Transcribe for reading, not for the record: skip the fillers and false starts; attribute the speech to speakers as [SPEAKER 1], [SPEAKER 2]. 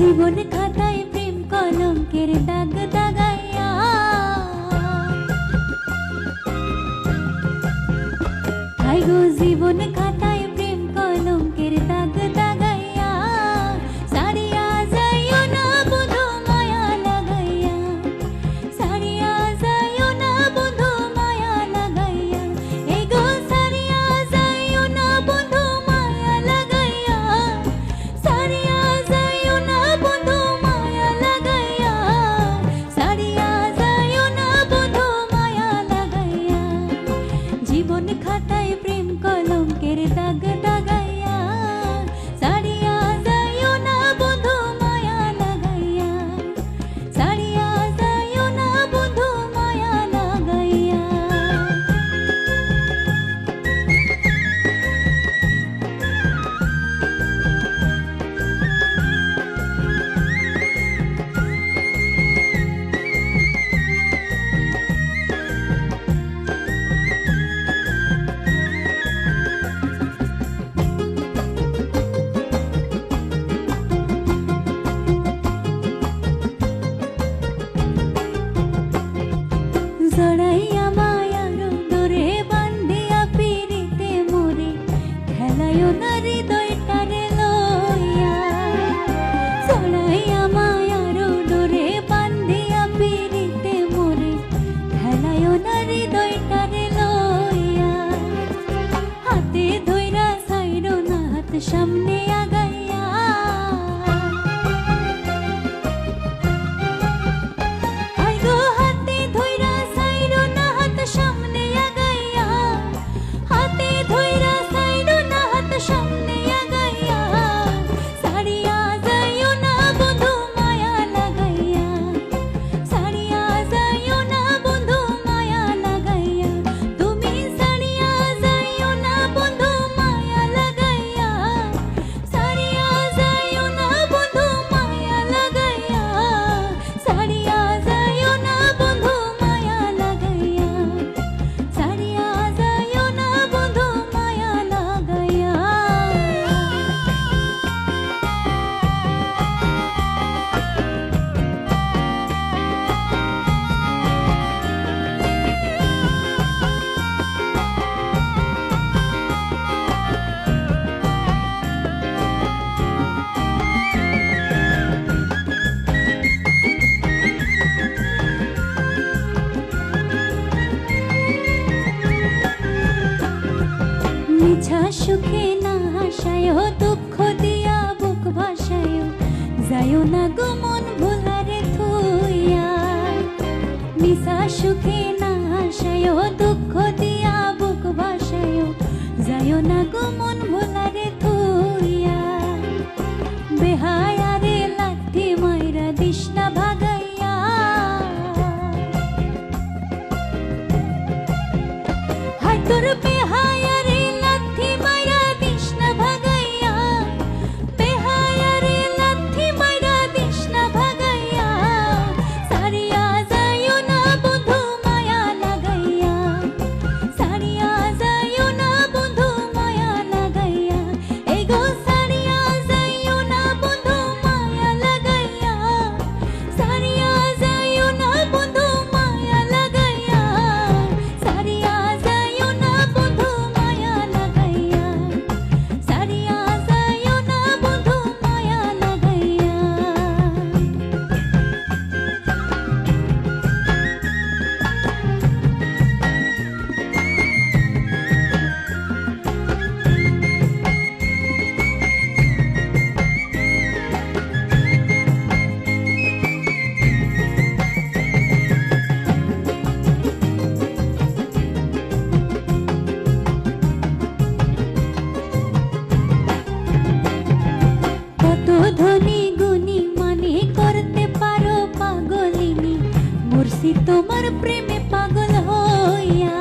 [SPEAKER 1] জীবন খাতায় প্রেম কলঙ্কের দাগ দাগাইয়া, হায় গো জীবন খাতায় প্রেম কলঙ্কের দাগ দাগাইয়া, সারিয়া যাইও না বন্ধু মায়া লাগাইয়া, সারিয়া যাইও না বন্ধু মায়া লাগাইয়া, এই গো সারিয়া যাইও না বন্ধু মায়া লাগাইয়া, সারিয়া যাইও না বন্ধু মায়া লাগাইয়া, সারিয়া যাইও না বন্ধু মায়া লাগাইয়া, জীবন খাতায় প্রেম কলঙ্কের দাগ দাগাইয়া, সারিয়া যাইও না বন্ধু মায়া লাগাইয়া, সারিয়া যাইও না বন্ধু মায়া লাগাইয়া। জড়াইয়া মায়ার ডোরে বান্ধিয়া পিরিতে মোরে, খেলায়ও না হৃদয়টারে লইয়া, জড়াইয়া মায়ার ডোরে বান্ধিয়া পিরিতে মোরে, খেলায়ও না হৃদয়টারে লইয়া, হাতে ধইরা ছাইরো না হাত সামনে আগাইয়া, হায় গো হাতে ধইরা ছাইরো না হাত সামনে আগাইয়া, হাতে ধইরা ছাইরো না হাত সামনে আগাইয়া, সারিয়া যাইও না বন্ধু মায়া লাগাইয়া, সারিয়া যাইও না বন্ধু মায়া লাগাইয়া, তুমি সারিয়া যাইও না বন্ধু মায়া লাগাইয়া, সারিয়া যাইও না বন্ধু মায়া লাগাইয়া, সারিয়া যাইও না বন্ধু মায়া লাগাইয়া, সারিয়া যাইও না বন্ধু মায়া লাগাইয়া। মিছা সুখে না হাসায়, দুঃখ দিয়া বুক ভাসায়, যাইও না গো মন ভোলারে থুইয়া, মিছা সুখে না হাসায়, দুঃখ দিয়া বুক ভাসায়, যাইও না গো মন ভোলারে থুইয়া, বেহায়ারে লাথি মাইরা দিস না ভাগাইয়া, হায় তোর বেহায়ারে লাথি মাইরা দিস না ভাগাইয়া, বেহায়ারে লাথি মাইরা দিস না ভাগাইয়া, সারিয়া যাইও না বন্ধু মায়া লাগাইয়া, সারিয়া যাইও না বন্ধু মায়া লাগাইয়া, এই গো সারিয়া যাইও না বন্ধু মায়া লাগাইয়া, সারিয়া যাইও না বন্ধু মায়া লাগাইয়া, সারিয়া যাইও না বন্ধু মায়া লাগাইয়া, সারিয়া যাইও না বন্ধু মায়া লাগাইয়া। কত ধনী গুণী মানে করতে পারো পাগলিনী, মরছি তোমার প্রেমে পাগল হইয়া,